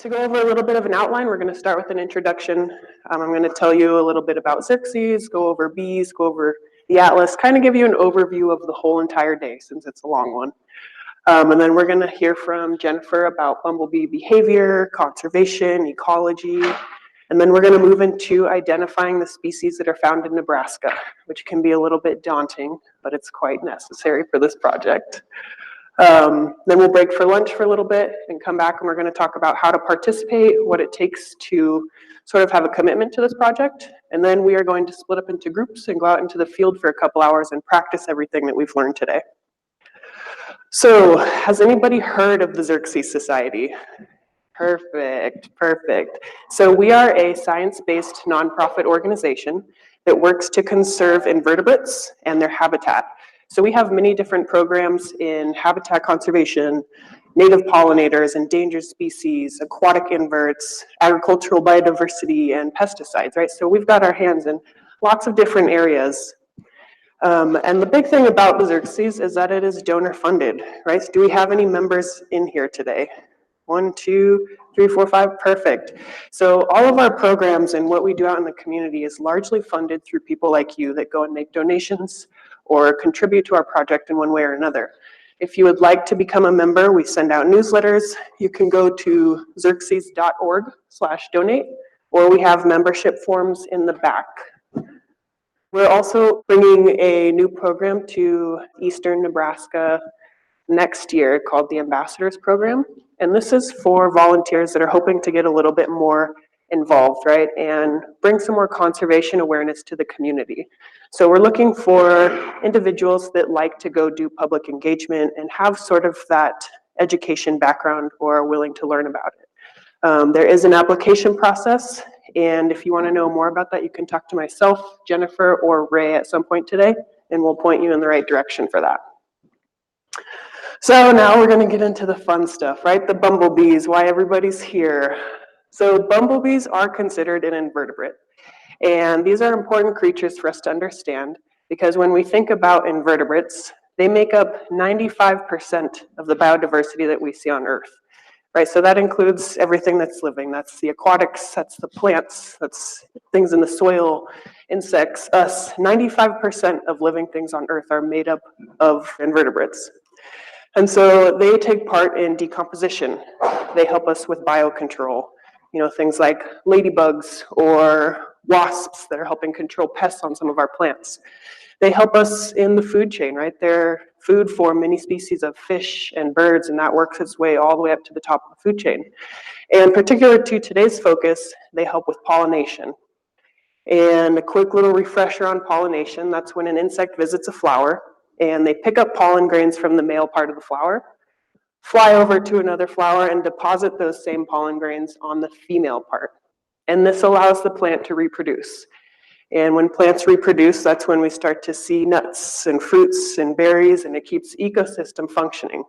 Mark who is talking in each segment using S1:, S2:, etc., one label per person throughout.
S1: To go over a little bit of an outline, we're going to start with an introduction. I'm going to tell you a little bit about Xerces, go over bees, go over the Atlas, kind of give you an overview of the whole entire day since it's a long one. And then we're going to hear from Jennifer about bumblebee behavior, conservation, ecology, and then we're going to move into identifying the species that are found in Nebraska, which can be a little bit daunting, but it's quite necessary for this project. Then we'll break for lunch for a little bit and come back and we're going to talk about how to participate, what it takes to sort of have a commitment to this project. And then we are going to split up into groups and go out into the field for a couple hours and practice everything that we've learned today. So, has anybody heard of the Xerces Society? Perfect. So we are a science-based nonprofit organization that works to conserve invertebrates and their habitat. So we have many different programs in habitat conservation, native pollinators, endangered species, aquatic inverts, agricultural biodiversity, and pesticides, right? So we've got our hands in lots of different areas. And the big thing about the Xerces is that it is donor funded, right? So do we have any members in here today? 1, 2, 3, 4, 5, perfect. So all of our programs and what we do out in the community is largely funded through people like you that go and make donations or contribute to our project in one way or another. If you would like to become a member, we send out newsletters. You can go to xerces.org/donate, or we have membership forms in the back. We're also bringing a new program to Eastern Nebraska next year called the Ambassadors Program. And this is for volunteers that are hoping to get a little bit more involved, right? And bring some more conservation awareness to the community. So we're looking for individuals that like to go do public engagement and have sort of that education background or are willing to learn about it. There is an application process. And if you want to know more about that, you can talk to myself, Jennifer, or Ray at some point today, and we'll point you in the right direction for that. So now we're going to get into the fun stuff, right? The bumblebees, why everybody's here. So bumblebees are considered an invertebrate. And these are important creatures for us to understand because when we think about invertebrates, they make up 95% of the biodiversity that we see on Earth. Right, so that includes everything that's living. That's the aquatics, that's the plants, that's things in the soil, insects, us. 95% of living things on Earth are made up of invertebrates. And so they take part in decomposition. They help us with biocontrol. You know, things like ladybugs or wasps that are helping control pests on some of our plants. They help us in the food chain, right? They're food for many species of fish and birds, and that works its way all the way up to the top of the food chain. And particular to today's focus, they help with pollination. And a quick little refresher on pollination, that's when an insect visits a flower, and they pick up pollen grains from the male part of the flower, fly over to another flower, and deposit those same pollen grains on the female part. And this allows the plant to reproduce. And when plants reproduce, that's when we start to see nuts and fruits and berries, and it keeps the ecosystem functioning.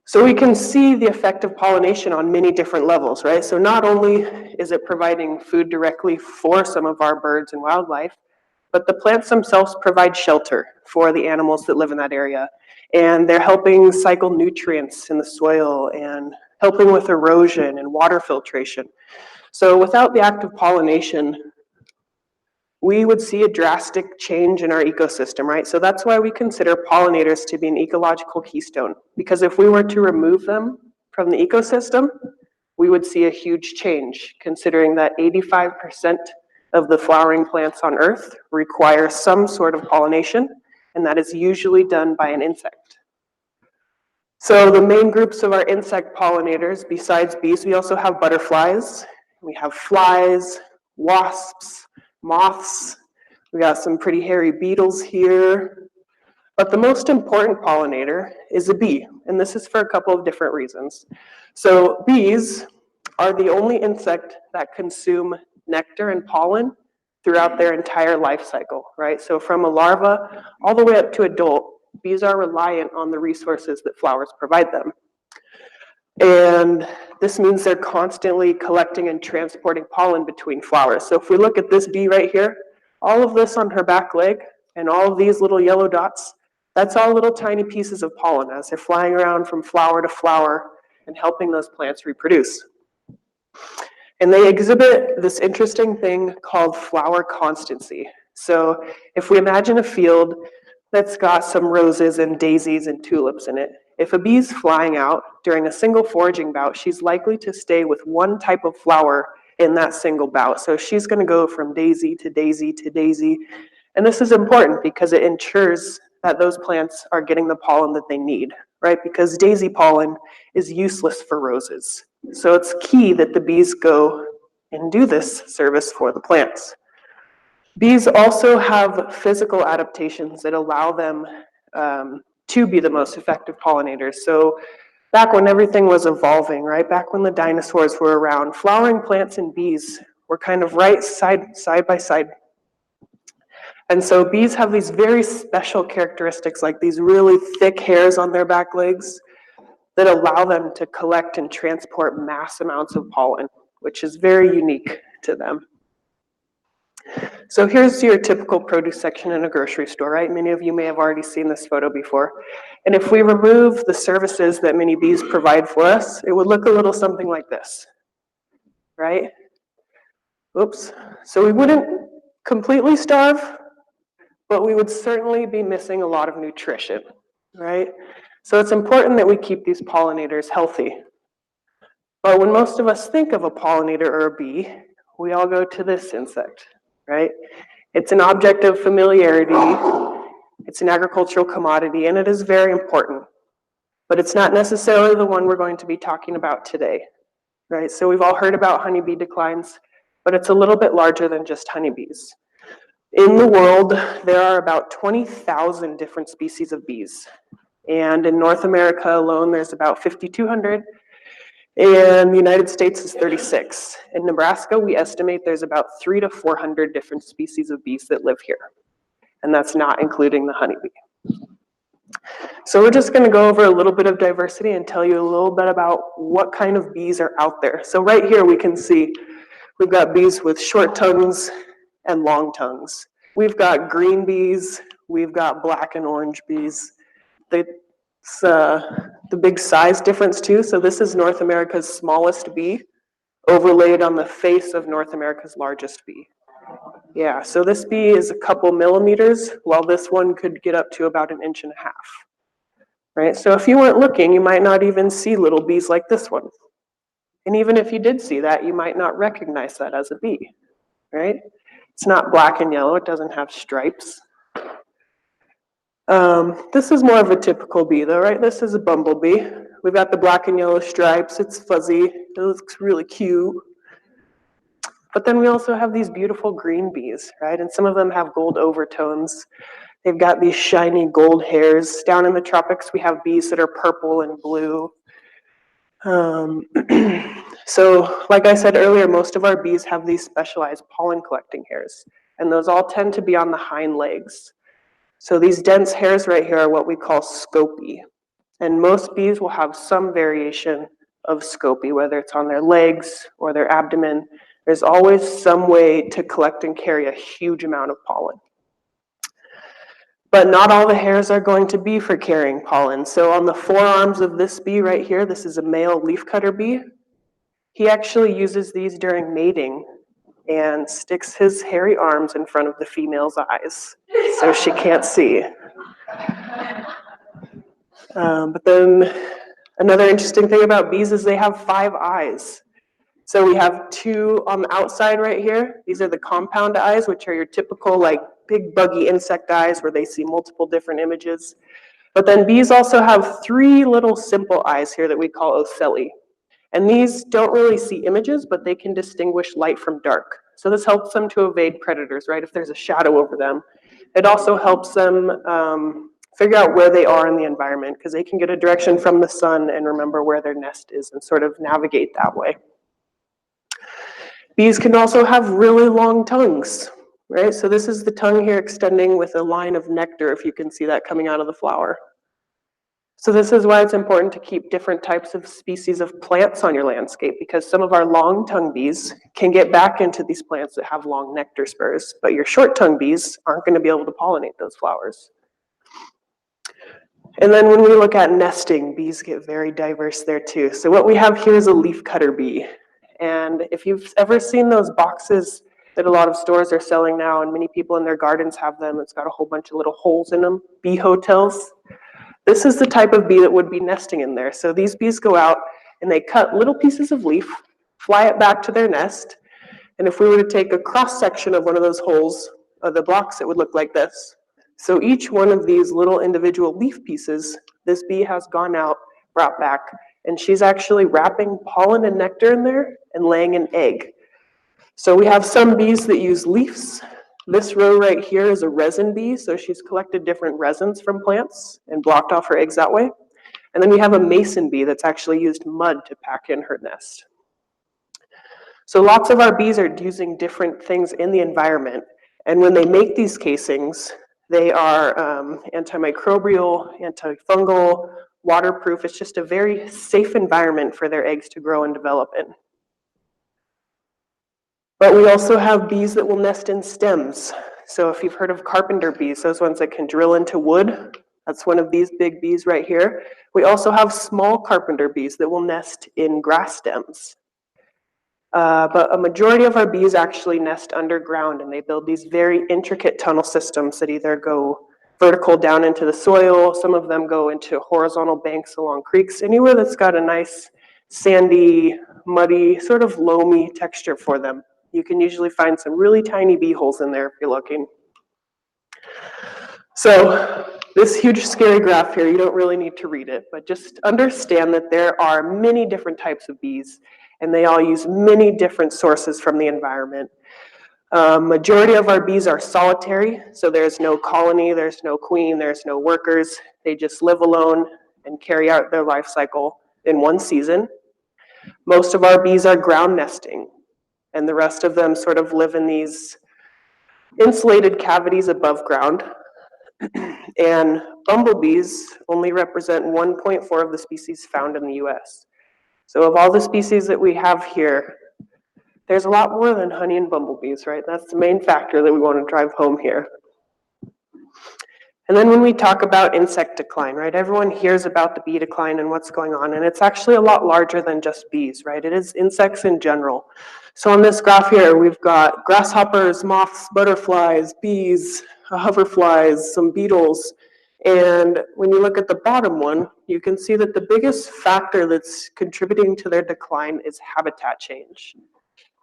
S1: So we can see the effect of pollination on many different levels, right? So not only is it providing food directly for some of our birds and wildlife, but the plants themselves provide shelter for the animals that live in that area. And they're helping cycle nutrients in the soil and helping with erosion and water filtration. So without the act of pollination, we would see a drastic change in our ecosystem, right? So that's why we consider pollinators to be an ecological keystone, because if we were to remove them from the ecosystem, we would see a huge change, considering that 85% of the flowering plants on Earth require some sort of pollination, and that is usually done by an insect. So the main groups of our insect pollinators, besides bees, we also have butterflies, we have flies, wasps, moths, we got some pretty hairy beetles here. But the most important pollinator is a bee, and this is for a couple of different reasons. So bees are the only insect that consume nectar and pollen throughout their entire life cycle, right? So from a larva all the way up to adult, bees are reliant on the resources that flowers provide them. And this means they're constantly collecting and transporting pollen between flowers. So if we look at this bee right here, all of this on her back leg and all of these little yellow dots, that's all little tiny pieces of pollen as they're flying around from flower to flower and helping those plants reproduce. And they exhibit this interesting thing called flower constancy. So if we imagine a field that's got some roses and daisies and tulips in it, if a bee's flying out during a single foraging bout, she's likely to stay with one type of flower in that single bout. So she's going to go from daisy to daisy to daisy. And this is important because it ensures that those plants are getting the pollen that they need, right? Because daisy pollen is useless for roses. So it's key that the bees go and do this service for the plants. Bees also have physical adaptations that allow them to be the most effective pollinators. So back when everything was evolving, right, back when the dinosaurs were around, flowering plants and bees were kind of right side by side. And so bees have these very special characteristics, like these really thick hairs on their back legs that allow them to collect and transport mass amounts of pollen, which is very unique to them. So here's your typical produce section in a grocery store, right? Many of you may have already seen this photo before. And if we remove the services that many bees provide for us, it would look a little something like this, right? Oops. So we wouldn't completely starve, but we would certainly be missing a lot of nutrition, right? So it's important that we keep these pollinators healthy. But when most of us think of a pollinator or a bee, we all go to this insect, right? It's an object of familiarity, it's an agricultural commodity, and it is very important. But it's not necessarily the one we're going to be talking about today, right? So we've all heard about honeybee declines, but it's a little bit larger than just honeybees. In the world, there are about 20,000 different species of bees. And in North America alone, there's about 5,200. And the United States is 36. In Nebraska, we estimate there's about 300 to 400 different species of bees that live here. And that's not including the honeybee. So we're just going to go over a little bit of diversity and tell you a little bit about what kind of bees are out there. So right here we can see we've got bees with short tongues and long tongues. We've got green bees, we've got black and orange bees. It's the big size difference too. So this is North America's smallest bee overlaid on the face of North America's largest bee. Yeah, so this bee is a couple millimeters, while this one could get up to about 1.5 inches. Right? So if you weren't looking, you might not even see little bees like this one. And even if you did see that, you might not recognize that as a bee, right? It's not black and yellow, it doesn't have stripes. This is more of a typical bee though, right? This is a bumblebee. We've got the black and yellow stripes, it's fuzzy, it looks really cute. But then we also have these beautiful green bees, right? And some of them have gold overtones. They've got these shiny gold hairs. Down in the tropics, we have bees that are purple and blue. So like I said earlier, most of our bees have these specialized pollen collecting hairs, and those all tend to be on the hind legs. So these dense hairs right here are what we call scopy. And most bees will have some variation of scopy, whether it's on their legs or their abdomen. There's always some way to collect and carry a huge amount of pollen. But not all the hairs are going to be for carrying pollen. So on the forearms of this bee right here, this is a male leafcutter bee. He actually uses these during mating and sticks his hairy arms in front of the female's eyes so she can't see. But then another interesting thing about bees is they have 5 eyes. So we have 2 on the outside right here. These are the compound eyes, which are your typical like big buggy insect eyes where they see multiple different images. But then bees also have 3 little simple eyes here that we call ocelli. And these don't really see images, but they can distinguish light from dark. So this helps them to evade predators, right? If there's a shadow over them. It also helps them figure out where they are in the environment, because they can get a direction from the sun and remember where their nest is and sort of navigate that way. Bees can also have really long tongues, right? So this is the tongue here extending with a line of nectar, if you can see that coming out of the flower. So this is why it's important to keep different types of species of plants on your landscape, because some of our long-tongued bees can get back into these plants that have long nectar spurs, but your short-tongued bees aren't going to be able to pollinate those flowers. And then when we look at nesting, bees get very diverse there too. So what we have here is a leafcutter bee. And if you've ever seen those boxes that a lot of stores are selling now, and many people in their gardens have them, it's got a whole bunch of little holes in them, bee hotels. This is the type of bee that would be nesting in there. So these bees go out and they cut little pieces of leaf, fly it back to their nest. And if we were to take a cross section of one of those holes of the box, it would look like this. So each one of these little individual leaf pieces, this bee has gone out, brought back, and she's actually wrapping pollen and nectar in there and laying an egg. So we have some bees that use leaves. This row right here is a resin bee, so she's collected different resins from plants and blocked off her eggs that way. And then we have a mason bee that's actually used mud to pack in her nest. So lots of our bees are using different things in the environment, and when they make these casings, they are antimicrobial, antifungal, waterproof. It's just a very safe environment for their eggs to grow and develop in. But we also have bees that will nest in stems. So if you've heard of carpenter bees, those ones that can drill into wood, that's one of these big bees right here. We also have small carpenter bees that will nest in grass stems. But a majority of our bees actually nest underground, and they build these very intricate tunnel systems that either go vertical down into the soil, some of them go into horizontal banks along creeks, anywhere that's got a nice sandy, muddy, sort of loamy texture for them. You can usually find some really tiny bee holes in there if you're looking. So this huge scary graph here, you don't really need to read it, but just understand that there are many different types of bees, and they all use many different sources from the environment. Majority of our bees are solitary, so there's no colony, there's no queen, there's no workers. They just live alone and carry out their life cycle in one season. Most of our bees are ground nesting, and the rest of them sort of live in these insulated cavities above ground. And bumblebees only represent 1.4 of the species found in the US. So of all the species that we have here, there's a lot more than honey and bumblebees, right? That's the main factor that we want to drive home here. And then when we talk about insect decline, right, everyone hears about the bee decline and what's going on, and it's actually a lot larger than just bees, right? It is insects in general. So on this graph here, we've got grasshoppers, moths, butterflies, bees, hoverflies, some beetles, and when you look at the bottom one, you can see that the biggest factor that's contributing to their decline is habitat change,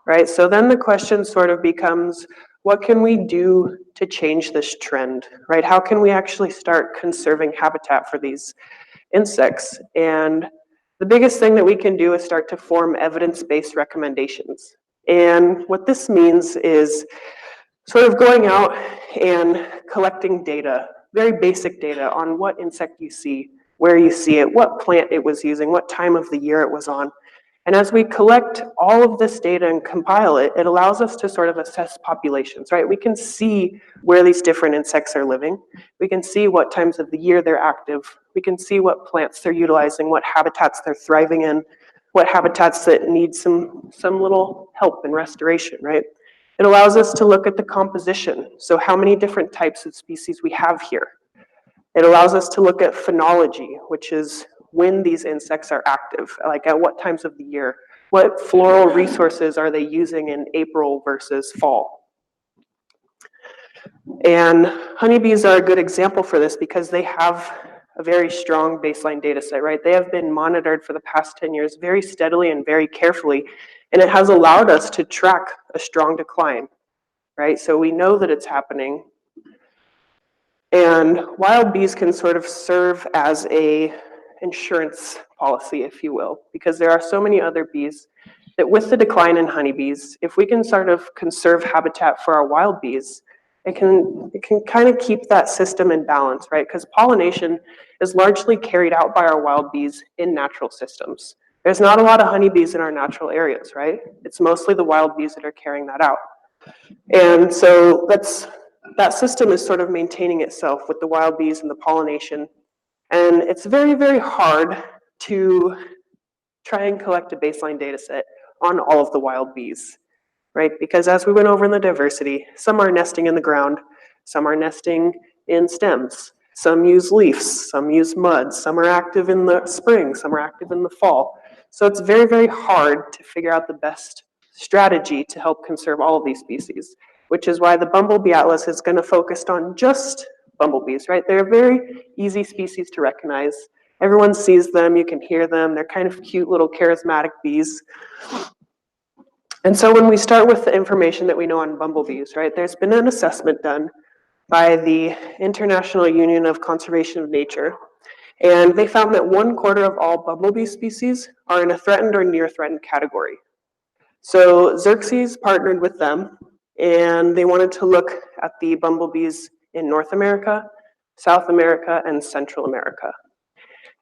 S1: right? So then the question sort of becomes, what can we do to change this trend, right? How can we actually start conserving habitat for these insects? And the biggest thing that we can do is start to form evidence-based recommendations. And what this means is sort of going out and collecting data, very basic data on what insect you see, where you see it, what plant it was using, what time of the year it was on. And as we collect all of this data and compile it, it allows us to sort of assess populations, right? We can see where these different insects are living. We can see what times of the year they're active. We can see what plants they're utilizing, what habitats they're thriving in, what habitats that need some little help and restoration, right? It allows us to look at the composition. So how many different types of species we have here. It allows us to look at phenology, which is when these insects are active, like at what times of the year. What floral resources are they using in April versus fall? And honeybees are a good example for this because they have a very strong baseline data set, right? They have been monitored for the past 10 years very steadily and very carefully, and it has allowed us to track a strong decline, right? So we know that it's happening. And wild bees can sort of serve as a insurance policy, if you will, because there are so many other bees that with the decline in honeybees, if we can sort of conserve habitat for our wild bees, it can kind of keep that system in balance, right? Because pollination is largely carried out by our wild bees in natural systems. There's not a lot of honeybees in our natural areas, right? It's mostly the wild bees that are carrying that out. And so that system is sort of maintaining itself with the wild bees and the pollination. And it's very, very hard to try and collect a baseline data set on all of the wild bees, right? Because as we went over in the diversity, some are nesting in the ground, some are nesting in stems. Some use leaves, some use mud, some are active in the spring, some are active in the fall. So it's very, very hard to figure out the best strategy to help conserve all of these species, which is why the Bumblebee Atlas is going to focus on just bumblebees, right? They're very easy species to recognize. Everyone sees them, you can hear them, they're kind of cute little charismatic bees. And so when we start with the information that we know on bumblebees, right, there's been an assessment done by the International Union of Conservation of Nature, and they found that 1/4 of all bumblebee species are in a threatened or near threatened category. So Xerces partnered with them, and they wanted to look at the bumblebees in North America, South America, and Central America.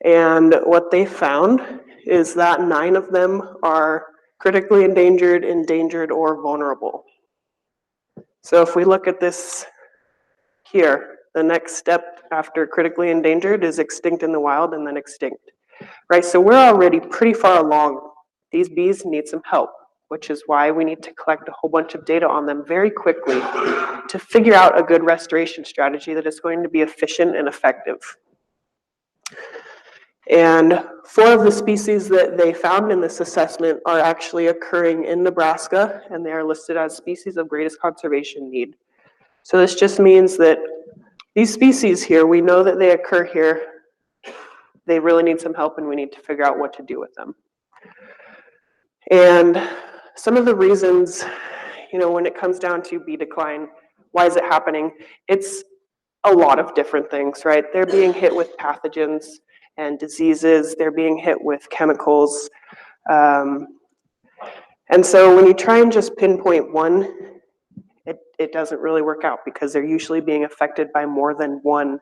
S1: And what they found is that 9 of them are critically endangered, or vulnerable. So if we look at this here, the next step after critically endangered is extinct in the wild and then extinct, right? So we're already pretty far along. These bees need some help, which is why we need to collect a whole bunch of data on them very quickly to figure out a good restoration strategy that is going to be efficient and effective. And 4 of the species that they found in this assessment are actually occurring in Nebraska, and they are listed as species of greatest conservation need. So this just means that these species here, we know that they occur here. They really need some help, and we need to figure out what to do with them. And some of the reasons, when it comes down to bee decline, why is it happening? It's a lot of different things, right? They're being hit with pathogens and diseases. They're being hit with chemicals. And so when you try and just pinpoint one, it doesn't really work out because they're usually being affected by more than one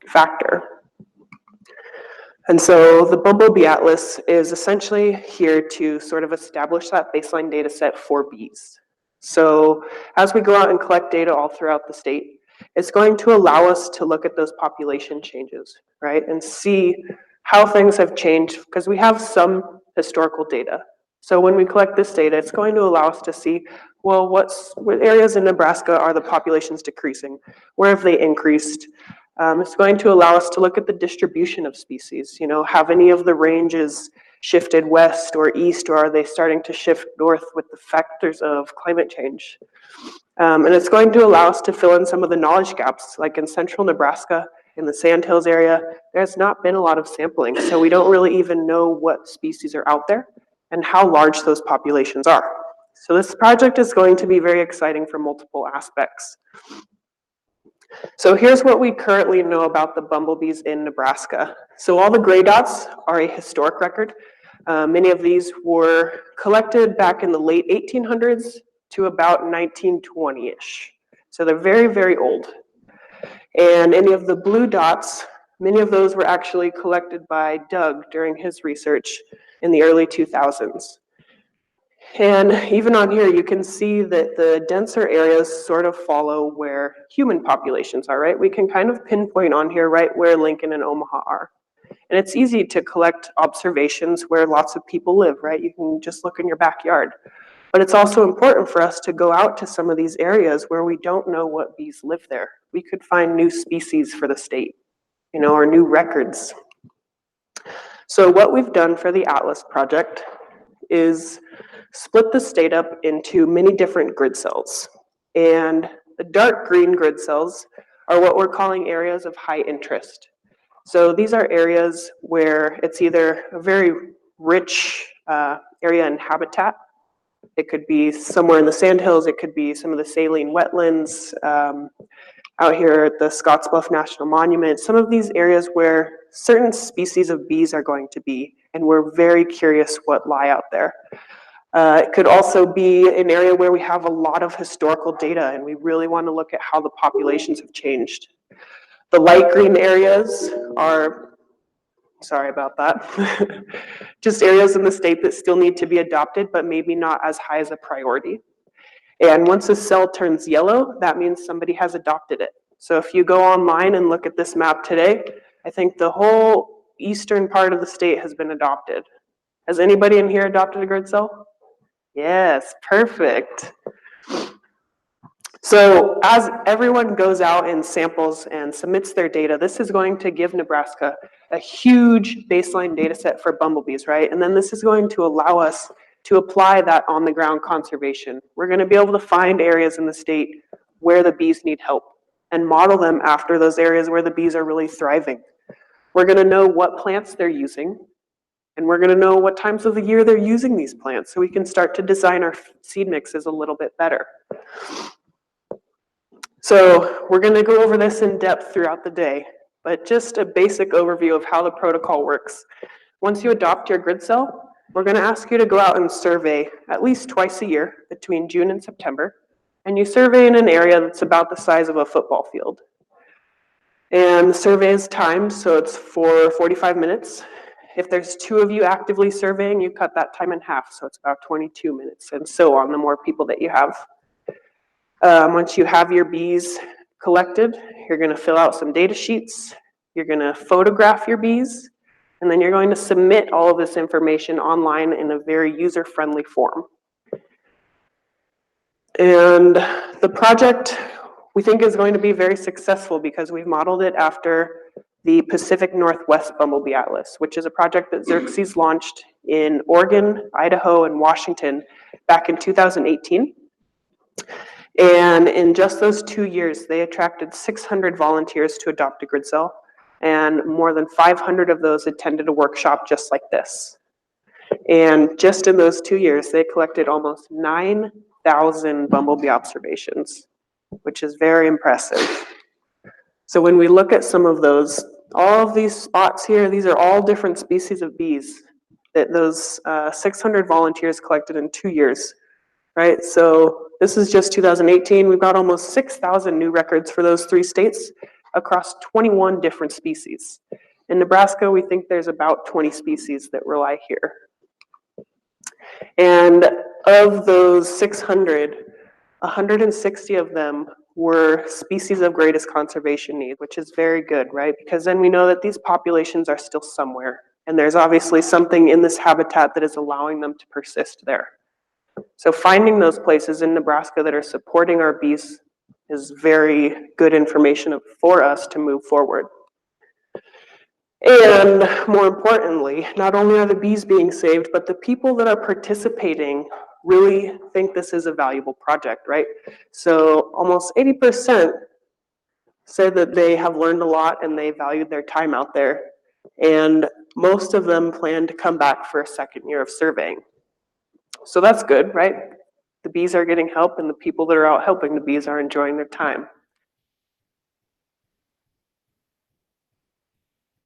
S1: factor. And so the Bumblebee Atlas is essentially here to sort of establish that baseline data set for bees. So as we go out and collect data all throughout the state, it's going to allow us to look at those population changes, right? And see how things have changed, because we have some historical data. So when we collect this data, it's going to allow us to see, well, what areas in Nebraska are the populations decreasing? Where have they increased? It's going to allow us to look at the distribution of species. Have any of the ranges shifted west or east, or are they starting to shift north with the factors of climate change? And it's going to allow us to fill in some of the knowledge gaps, like in central Nebraska, in the Sandhills area, there's not been a lot of sampling, so we don't really even know what species are out there and how large those populations are. So this project is going to be very exciting for multiple aspects. So here's what we currently know about the bumblebees in Nebraska. So all the gray dots are a historic record. Many of these were collected back in the late 1800s to about 1920-ish. So they're very, very old. And any of the blue dots, many of those were actually collected by Doug during his research in the early 2000s. And even on here, you can see that the denser areas sort of follow where human populations are, right? We can kind of pinpoint on here right where Lincoln and Omaha are. And it's easy to collect observations where lots of people live, right? You can just look in your backyard. But it's also important for us to go out to some of these areas where we don't know what bees live there. We could find new species for the state, or new records. So what we've done for the Atlas project is split the state up into many different grid cells. And the dark green grid cells are what we're calling areas of high interest. So these are areas where it's either a very rich area in habitat. It could be somewhere in the Sandhills, it could be some of the saline wetlands, out here at the Scottsbluff National Monument, some of these areas where certain species of bees are going to be, and we're very curious what lie out there. It could also be an area where we have a lot of historical data, and we really want to look at how the populations have changed. The light green areas are, sorry about that, just areas in the state that still need to be adopted, but maybe not as high as a priority. And once a cell turns yellow, that means somebody has adopted it. So if you go online and look at this map today, I think the whole eastern part of the state has been adopted. Has anybody in here adopted a grid cell? Yes, perfect. So as everyone goes out and samples and submits their data, this is going to give Nebraska a huge baseline data set for bumblebees, right? And then this is going to allow us to apply that on-the-ground conservation. We're going to be able to find areas in the state where the bees need help and model them after those areas where the bees are really thriving. We're going to know what plants they're using, and we're going to know what times of the year they're using these plants, so we can start to design our seed mixes a little bit better. So we're going to go over this in depth throughout the day, but just a basic overview of how the protocol works. Once you adopt your grid cell, we're going to ask you to go out and survey at least twice a year between June and September, and you survey in an area that's about the size of a football field. And the survey is timed, so it's for 45 minutes. If there's 2 of you actively surveying, you cut that time in half, so it's about 22 minutes, and so on, the more people that you have. Once you have your bees collected, you're going to fill out some data sheets, you're going to photograph your bees, and then you're going to submit all of this information online in a very user-friendly form. And the project, we think, is going to be very successful because we've modeled it after the Pacific Northwest Bumble Bee Atlas, which is a project that Xerces launched in Oregon, Idaho, and Washington back in 2018. And in just those 2 years, they attracted 600 volunteers to adopt a grid cell, and more than 500 of those attended a workshop just like this. And just in those 2 years, they collected almost 9,000 bumblebee observations, which is very impressive. So when we look at some of those, all of these spots here, these are all different species of bees that those 600 volunteers collected in 2 years, right? So this is just 2018. We've got almost 6,000 new records for those 3 states across 21 different species. In Nebraska, we think there's about 20 species that rely here. And of those 600, 160 of them were species of greatest conservation need, which is very good, right? Because then we know that these populations are still somewhere, and there's obviously something in this habitat that is allowing them to persist there. So finding those places in Nebraska that are supporting our bees is very good information for us to move forward. And more importantly, not only are the bees being saved, but the people that are participating really think this is a valuable project, right? So almost 80% said that they have learned a lot and they valued their time out there. And most of them plan to come back for a second year of surveying. So that's good, right? The bees are getting help, and the people that are out helping the bees are enjoying their time.